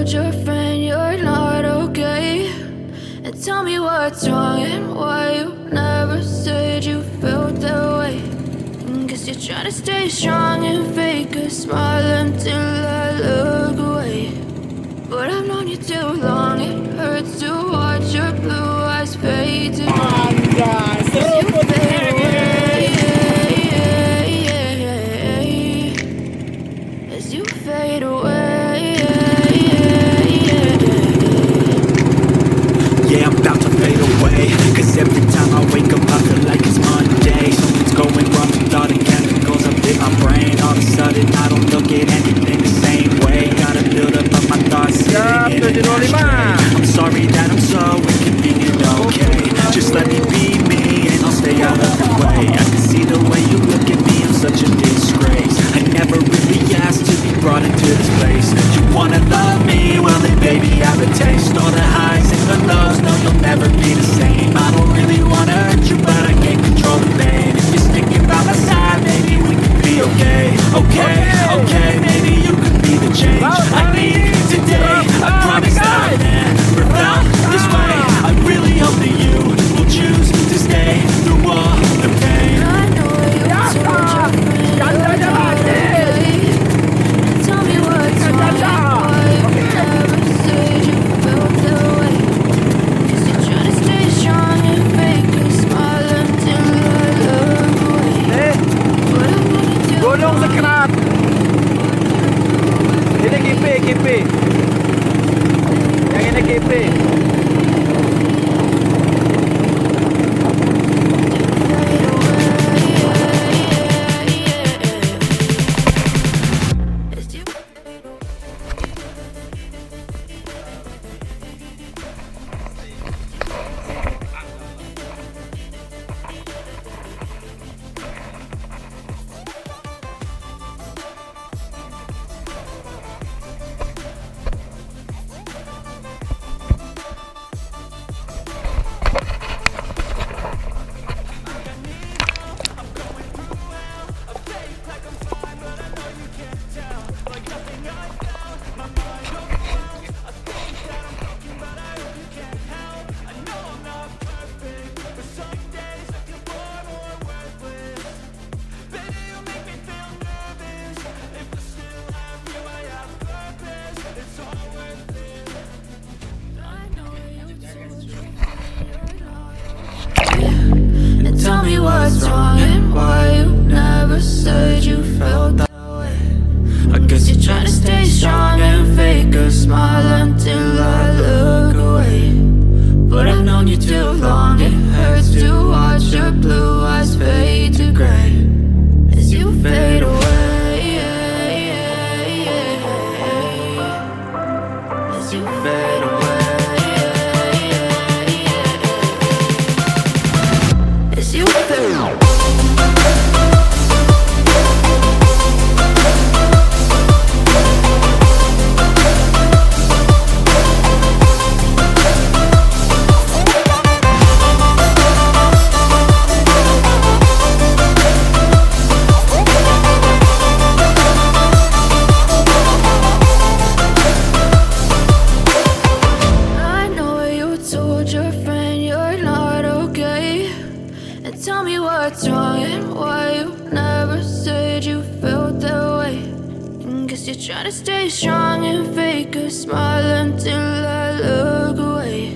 told your friend you're not okay? And tell me what's wrong and why you never said you felt that way. Guess you're trying to stay strong and fake a smile until I look away. But I've known you too long, it hurts to watch your blue eyes fade to gray. As you fade away, as you fade away. Yeah, I'm about to fade away, cause every time I wake up I feel like it's Monday. Something's going wrong with all the chemicals up in my brain. All of a sudden I don't look at anything the same way. Gotta build up of my thoughts sitting in an ashtray. I'm sorry that I'm so inconvenient, okay? Just let me be me and I'll stay out of your way. I can see the way you look at me, I'm such a disgrace. I never really asked to be brought into this place. You wanna love me? Well then baby I have a taste. All the highs and the lows, no you'll never be the same. I don't really wanna hurt you but I can't control the pain. If you're sticking by my side, maybe we can be okay. Okay, maybe you could be the change I need today. I promise that I never felt this way. I really hope that you will choose to stay through all the pain. I know you told your friend you're not okay. Tell me what's wrong and why you never said you felt that way. Guess you're trying to stay strong and fake a smile until I look away. But I'm gonna do Gunung Sekerat. Ini KIPI. Yang ini KIPI. Tell me what's wrong and why you never said you felt that way. I guess you're trying to stay strong and fake a smile until I look away. But I've known you too long, it hurts to watch your blue eyes fade to gray. As you fade away, as you fade away. As you feel I know you told your friend you're not okay. And tell me what's wrong and why you never said you felt that way. Guess you're trying to stay strong and fake a smile until I look away.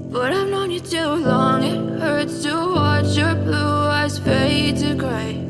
But I've known you too long, it hurts to watch your blue eyes fade to gray.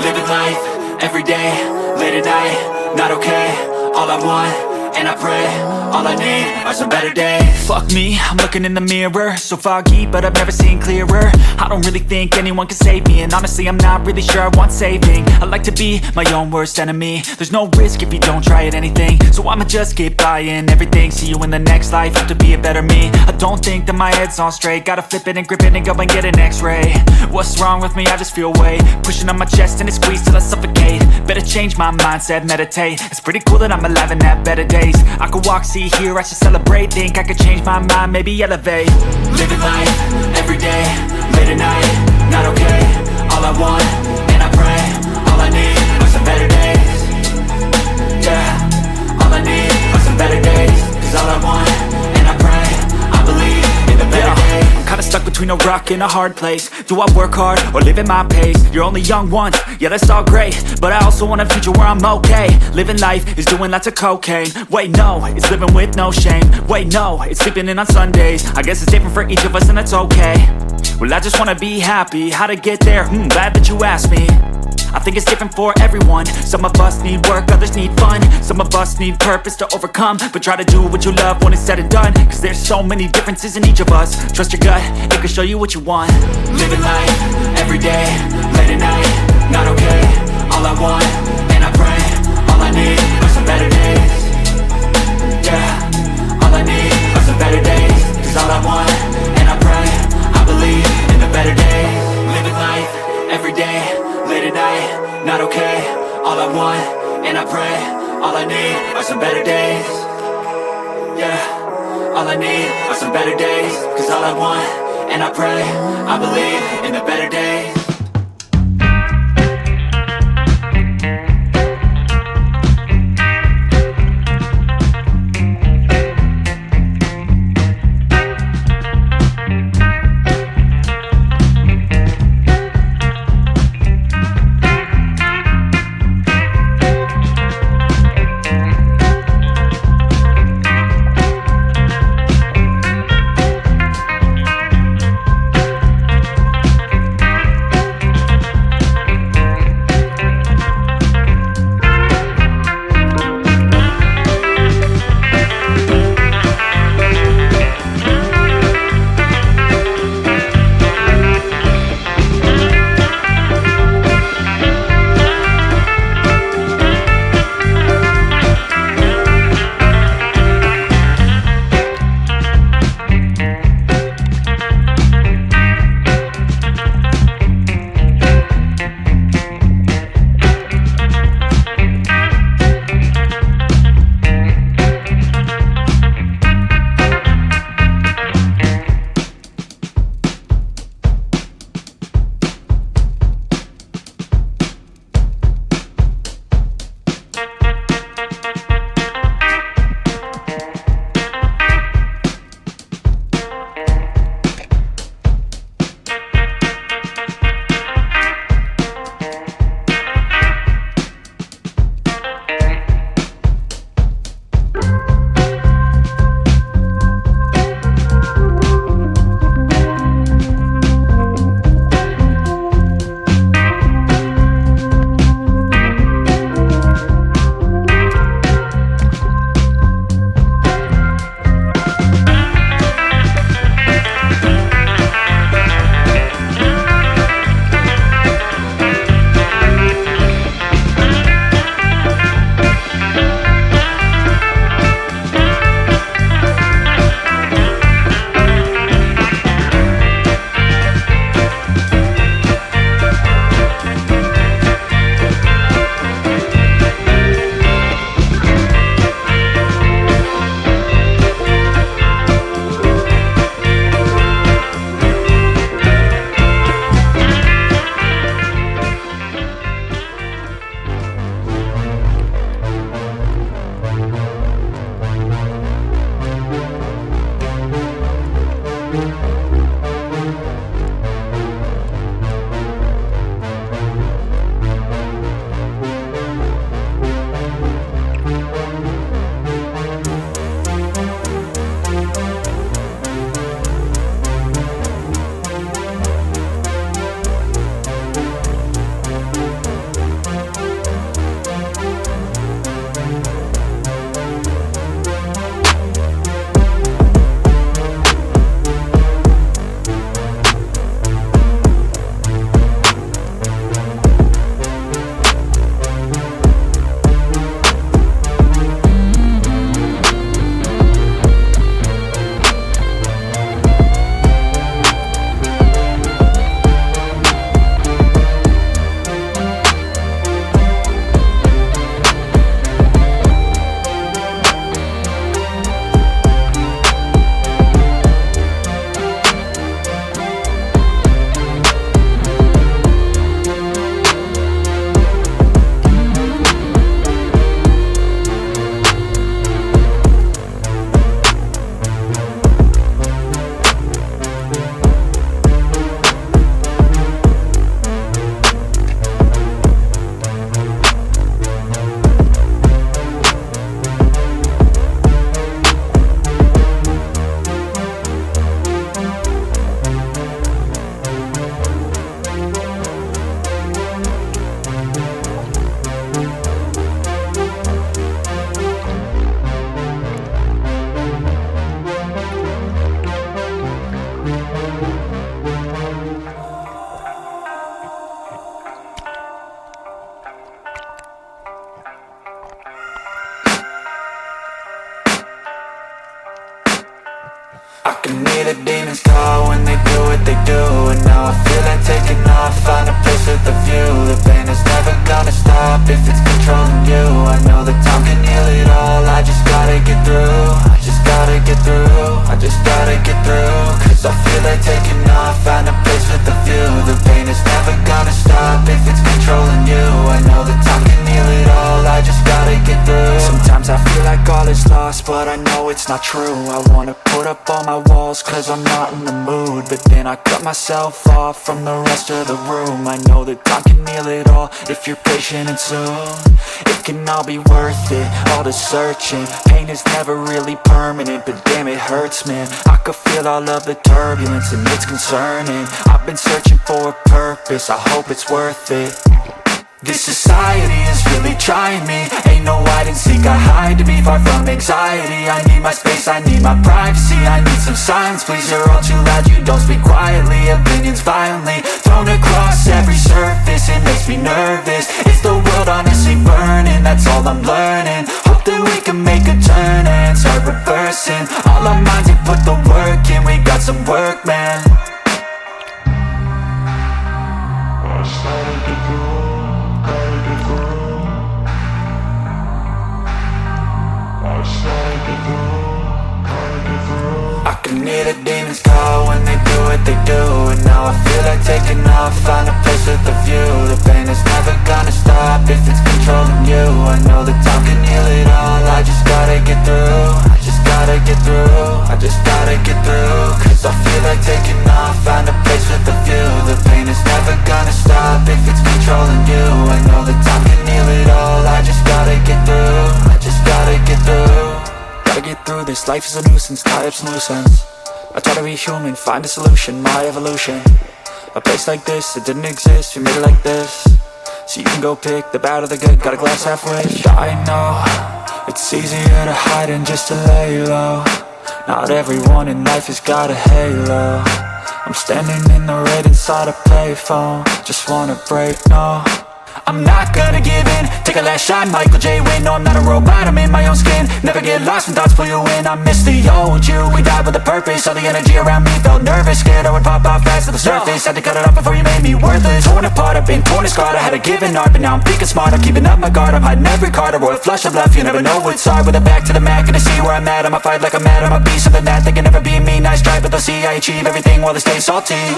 Living life, every day, late at night, not okay. All I want, and I pray, all I need are some better days. Fuck me, I'm looking in the mirror, so foggy, but I've never seen clearer. I don't really think anyone can save me, and honestly I'm not really sure I want saving. I like to be my own worst enemy. There's no risk if you don't try at anything, so I'ma just keep buying everything. See you in the next life, have to be a better me. I don't think that my head's on straight, gotta flip it and grip it and go and get an x-ray. What's wrong with me? I just feel weight pushing on my chest and it squeezes till I suffocate. Better change my mindset, meditate. It's pretty cool that I'm alive and have better days. days. I could walk, see, hear, I should celebrate. Think I could change my mind, maybe elevate. Living life, everyday, late at night, not okay. All I want, and I pray, all I need are some better days. Yeah, all I need are some better days. Cause all I want, and I pray, I believe in the better days. I'm kinda stuck between a rock and a hard place. Do I work hard or live at my pace? You're only young once, yeah that's all great, but I also want a future where I'm okay. Living life is doing lots of cocaine. Wait no, it's living with no shame. Wait no, it's sleeping in on Sundays. I guess it's different for each of us and that's okay. Well I just wanna be happy, how to get there? Glad that you asked me. I think it's different for everyone. Some of us need work, others need fun. Some of us need purpose to overcome. But try to do what you love when it's said and done. Cause there's so many differences in each of us. Trust your gut, it can show you what you want. Living life, everyday, late at night, not okay. All I want, and I pray, all I need are some better days. Yeah, all I need are some better days. Cause all I want, and I pray, I believe in the better days. Living life, everyday, late at night, not okay. All I want, and I pray, all I need are some better days. Yeah, all I need are some better days. Cause all I want, and I pray, I believe in the better days. do what they do. And now I feel like taking off, find a place with a view. The pain is never gonna stop if it's controlling you. I know that time can heal it all, I just gotta get through. I just gotta get through, I just gotta get through. Cause I feel like taking off, find a place with a view. The pain is never gonna stop if it's controlling you. I know that time can heal it all, I just gotta get through. Sometimes I feel like all is lost, but I know it's not true. I wanna put up all my walls cause I'm not in the mood, but then I cut myself off from the rest of the room. I know that time can heal it all if you're patient and soon it can all be worth it, all the searching. Pain is never really permanent, but damn it hurts, man. I could feel all of the turbulence and it's concerning. I've been searching for a purpose, I hope it's worth it. This society is really trying me. Ain't no hide and seek, I hide to be far from anxiety. I need my space, I need my privacy. I need some silence, please, you're all too loud. You don't speak quietly, opinions violently thrown across every surface. It makes me nervous, is the world honestly burning? That's all I'm learning. Hope that we can make a turn and start reversing all our minds and put the work in. We got some work, man. I can hear the demons call when they do what they do. And now I feel like taking off, find a place with a view. The pain is never gonna stop if it's controlling you. I know that time can heal it all, I just gotta get through. I just gotta get through, I just gotta get through. Cause I feel like taking off, find a place with a view. The pain is never gonna stop if it's controlling you. I know that time can heal it all, I just gotta get through. I just gotta get through. Gotta get through this, life is a nuisance, tie up some loose ends. I try to be human, find a solution, my evolution. A place like this, it didn't exist, we made it like this. So you can go pick the bad or the good, got a glass halfway. I know, it's easier to hide than just to lay low. Not everyone in life has got a halo. I'm standing in the red inside a payphone, just wanna break, no. I'm not gonna give in, take a last shot, Michael J. Win. No, I'm not a robot, I'm in my own skin. Never get lost when thoughts pull you in. I miss the old you, we died with a purpose. All the energy around me felt nervous, scared I would pop off fast to the surface. Had to cut it off before you made me worthless. Torn apart, I've been torn and scarred. I had a given art, but now I'm thinking smart. I'm keeping up my guard, I'm hiding every card. A royal flush of love, you never know what's hard. With a back to the mat, gonna see where I'm at. I'ma fight like I'm mad, I'ma be something that they can never be me. Nice try, but they'll see I achieve everything while they stay salty.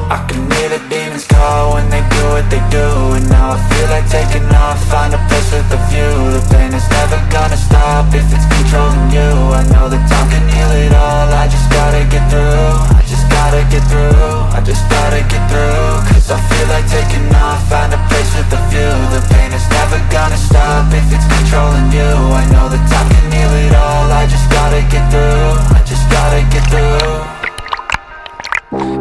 I can hear the demons call when they do what they do. And now I feel like taking off, find a place with a view. The pain is never gonna stop if it's controlling you. I know that time can heal it all, I just gotta get through. I just gotta get through, I just gotta get through. Cause I feel like taking off, find a place with a view. The pain is never gonna stop if it's controlling you. I know that time can heal it all, I just gotta get through. I just gotta get through.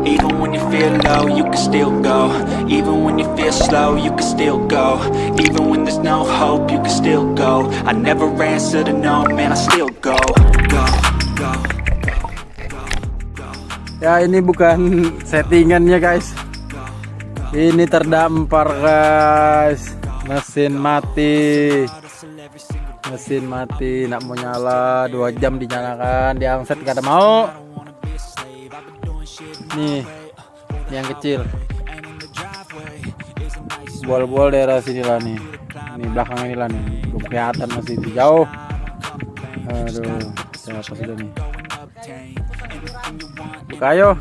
Even when you feel low, you can still go. Even when you feel slow, you can still go. Even when there's no hope, you can still go. I never answer to no, man, I still go. Ya, ini bukan settingannya guys, ini terdampar guys. Mesin mati, nak mau nyala 2 jam dinyalakan, diangset gak ada mau. Nih yang kecil, bual-bual daerah sini lah nih, belakang ini lah nih, belum kelihatan masih jauh. Aduh, siapa sudah nih? Buka ayo,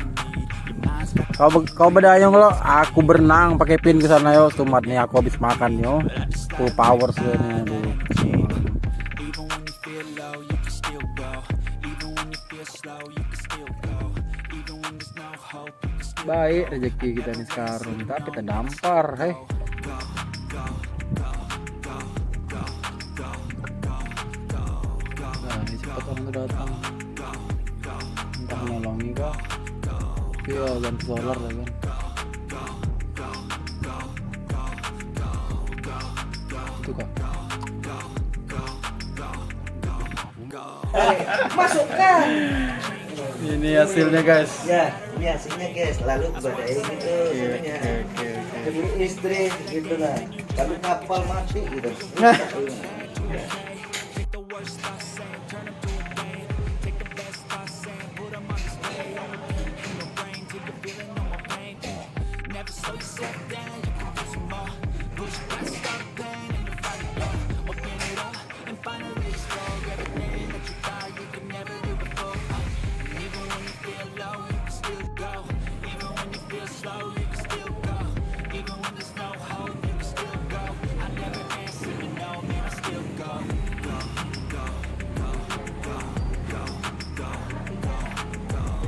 kau berdayung lo, aku berenang pakai pin ke sana yo. Tumat nih aku habis makan yo, full power sudah nih. Aduh. Baik rezeki kita nih sekarang, tapi kita dampar, hei. Nah, ini cepat orang datang, entah nolongi kah? Iya, ganti solar lah kan. Itu kah? Masukkan. Ini hasilnya guys. Ya, ini hasilnya guys. Lalu badai gitu. Oke. demi istri gitu nah. Tapi kapal mati gitu.